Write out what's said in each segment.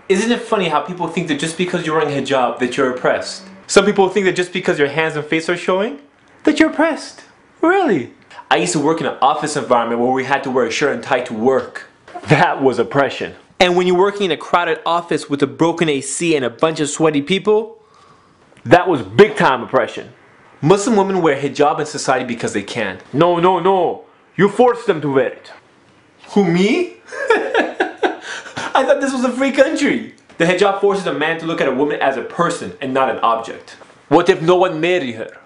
Isn't it funny how people think that just because you're wearing hijab that you're oppressed? Some people think that just because your hands and face are showing, that you're oppressed. Really? I used to work in an office environment where we had to wear a shirt and tie to work. That was oppression. And when you're working in a crowded office with a broken AC and a bunch of sweaty people, that was big time oppression. Muslim women wear hijab in society because they can. No, no, no. You forced them to wear it. Who, me? I thought this was a free country. The hijab forces a man to look at a woman as a person and not an object. What if no one married her?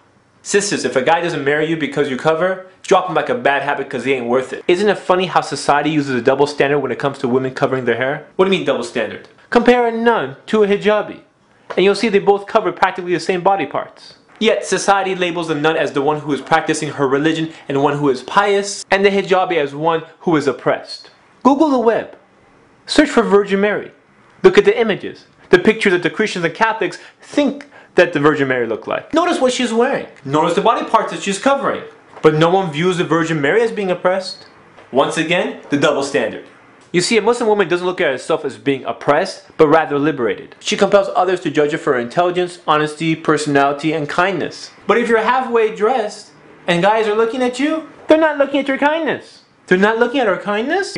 Sisters, if a guy doesn't marry you because you cover, drop him like a bad habit because he ain't worth it. Isn't it funny how society uses a double standard when it comes to women covering their hair? What do you mean double standard? Compare a nun to a hijabi, and you'll see they both cover practically the same body parts. Yet society labels the nun as the one who is practicing her religion and one who is pious, and the hijabi as one who is oppressed. Google the web. Search for Virgin Mary. Look at the images, the pictures that the Christians and Catholics think that the Virgin Mary looked like. Notice what she's wearing. Notice the body parts that she's covering. But no one views the Virgin Mary as being oppressed. Once again, the double standard. You see, a Muslim woman doesn't look at herself as being oppressed, but rather liberated. She compels others to judge her for her intelligence, honesty, personality, and kindness. But if you're halfway dressed, and guys are looking at you, they're not looking at your kindness. They're not looking at her kindness?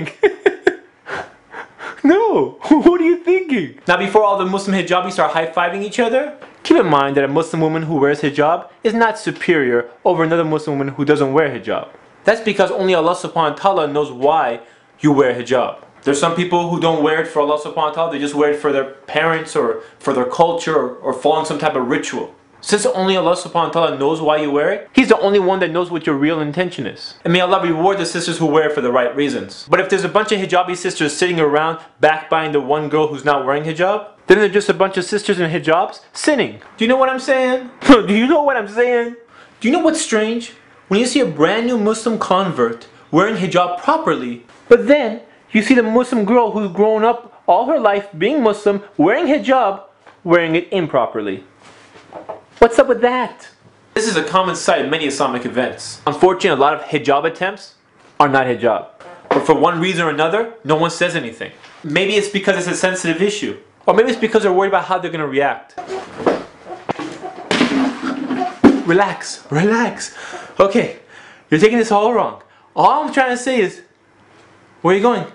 No, what are you thinking? Now before all the Muslim hijabis start high-fiving each other, keep in mind that a Muslim woman who wears hijab is not superior over another Muslim woman who doesn't wear hijab. That's because only Allah subhanahu wa ta'ala knows why you wear hijab. There's some people who don't wear it for Allah subhanahu wa ta'ala, they just wear it for their parents or for their culture or following some type of ritual. Since only Allah subhanahu wa ta'ala knows why you wear it, He's the only one that knows what your real intention is. And may Allah reward the sisters who wear it for the right reasons. But if there's a bunch of hijabi sisters sitting around backbiting the one girl who's not wearing hijab, then they're just a bunch of sisters in hijabs sinning. Do you know what I'm saying? Do you know what I'm saying? Do you know what's strange? When you see a brand new Muslim convert wearing hijab properly, but then you see the Muslim girl who's grown up all her life being Muslim, wearing hijab, wearing it improperly. What's up with that? This is a common sight in many Islamic events. Unfortunately, a lot of hijab attempts are not hijab. But for one reason or another, no one says anything. Maybe it's because it's a sensitive issue. Or maybe it's because they're worried about how they're going to react. Relax, relax. Okay, you're taking this all wrong. All I'm trying to say is, where are you going?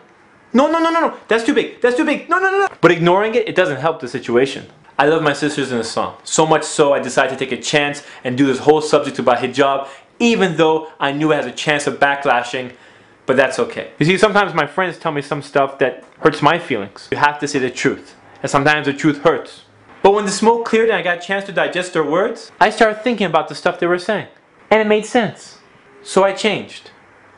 No, no, no, no, no. That's too big. That's too big. No, no, no, no. But ignoring it, it doesn't help the situation. I love my sisters in Islam. So much so I decided to take a chance and do this whole subject about hijab, even though I knew it has a chance of backlashing, but that's okay. You see, sometimes my friends tell me some stuff that hurts my feelings. You have to say the truth, and sometimes the truth hurts. But when the smoke cleared and I got a chance to digest their words, I started thinking about the stuff they were saying. And it made sense. So I changed.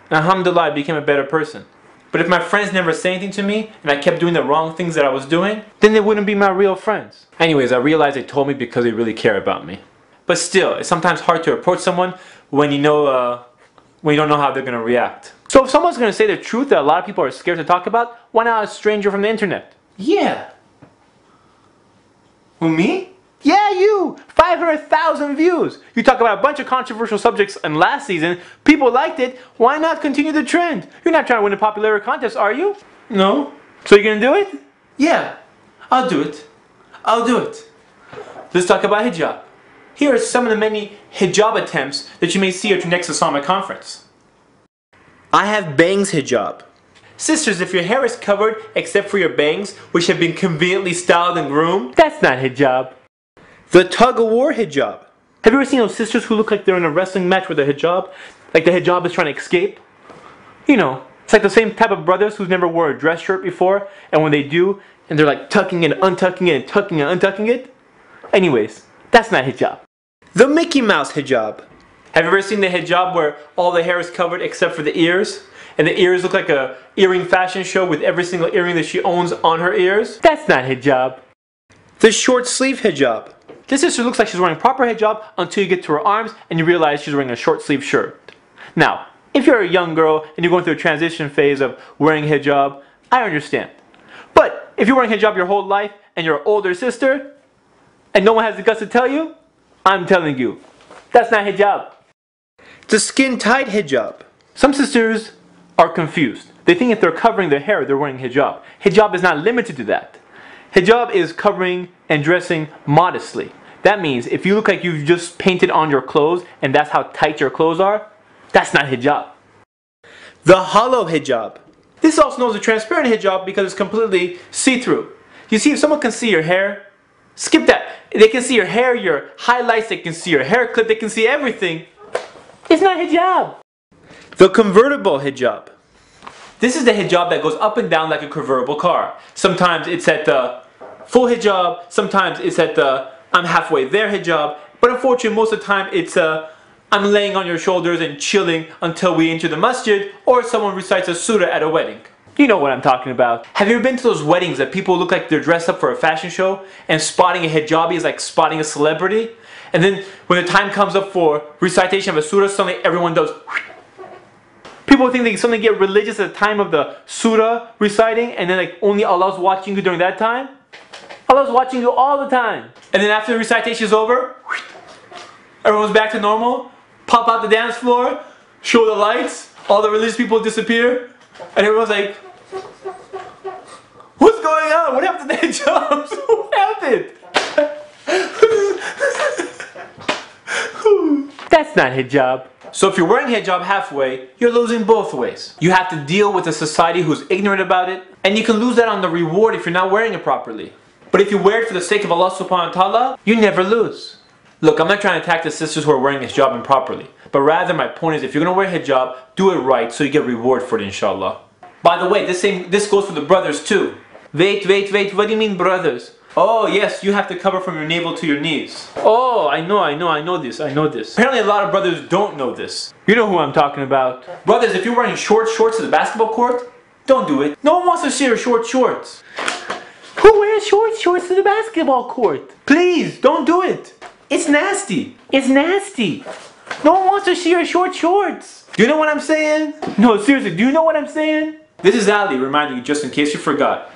And alhamdulillah, I became a better person. But if my friends never say anything to me, and I kept doing the wrong things that I was doing, then they wouldn't be my real friends. Anyways, I realized they told me because they really care about me. But still, it's sometimes hard to approach someone when you when you don't know how they're going to react. So if someone's going to say the truth that a lot of people are scared to talk about, why not a stranger from the internet? Yeah. Who, me? Yeah, you! 500,000 views! You talk about a bunch of controversial subjects and last season, people liked it, why not continue the trend? You're not trying to win a popularity contest, are you? No. So you're gonna do it? Yeah, I'll do it. I'll do it. Let's talk about hijab. Here are some of the many hijab attempts that you may see at your next Islamic conference. I have bangs hijab. Sisters, if your hair is covered except for your bangs, which have been conveniently styled and groomed, that's not hijab. The tug-of-war hijab. Have you ever seen those sisters who look like they're in a wrestling match with a hijab? Like the hijab is trying to escape? You know, it's like the same type of brothers who've never wore a dress shirt before, and when they do, and they're like tucking and untucking it and tucking and untucking it. Anyways, that's not hijab. The Mickey Mouse hijab. Have you ever seen the hijab where all the hair is covered except for the ears? And the ears look like a earring fashion show with every single earring that she owns on her ears? That's not hijab. The short sleeve hijab. This sister looks like she's wearing proper hijab until you get to her arms and you realize she's wearing a short sleeve shirt. Now, if you're a young girl and you're going through a transition phase of wearing hijab, I understand. But if you're wearing hijab your whole life and you're an older sister and no one has the guts to tell you, I'm telling you, that's not hijab. The skin-tight hijab. Some sisters are confused. They think if they're covering their hair, they're wearing hijab. Hijab is not limited to that. Hijab is covering and dressing modestly. That means if you look like you've just painted on your clothes and that's how tight your clothes are, that's not hijab. The hollow hijab. This is also known as a transparent hijab because it's completely see-through. You see, if someone can see your hair, skip that. They can see your hair, your highlights, they can see your hair clip, they can see everything. It's not hijab. The convertible hijab. This is the hijab that goes up and down like a convertible car. Sometimes it's at the full hijab, sometimes it's at the I'm halfway there hijab, but unfortunately most of the time it's I'm laying on your shoulders and chilling until we enter the masjid, or someone recites a surah at a wedding. You know what I'm talking about. Have you ever been to those weddings that people look like they're dressed up for a fashion show and spotting a hijabi is like spotting a celebrity? And then when the time comes up for recitation of a surah, suddenly everyone does. People think they suddenly get religious at the time of the surah reciting, and then like only Allah's watching you during that time. Allah's watching you all the time. And then after the recitation is over, everyone's back to normal. Pop out the dance floor, show the lights, all the religious people disappear, and everyone's like, what's going on? What happened to the hijabs? What happened? That's not hijab. So if you're wearing hijab halfway, you're losing both ways. You have to deal with a society who's ignorant about it, and you can lose that on the reward if you're not wearing it properly. But if you wear it for the sake of Allah subhanahu wa ta'ala, you never lose. Look, I'm not trying to attack the sisters who are wearing hijab improperly, but rather my point is if you're going to wear hijab, do it right so you get reward for it, inshallah. By the way, this goes for the brothers too. Wait, what do you mean brothers? Oh yes, you have to cover from your navel to your knees. Oh, I know this. Apparently a lot of brothers don't know this. You know who I'm talking about. Brothers, if you're wearing short shorts to the basketball court, don't do it. No one wants to see your short shorts. Who wears short shorts to the basketball court? Please, don't do it. It's nasty. It's nasty. No one wants to see your short shorts. Do you know what I'm saying? No, seriously, do you know what I'm saying? This is Ali reminding you just in case you forgot.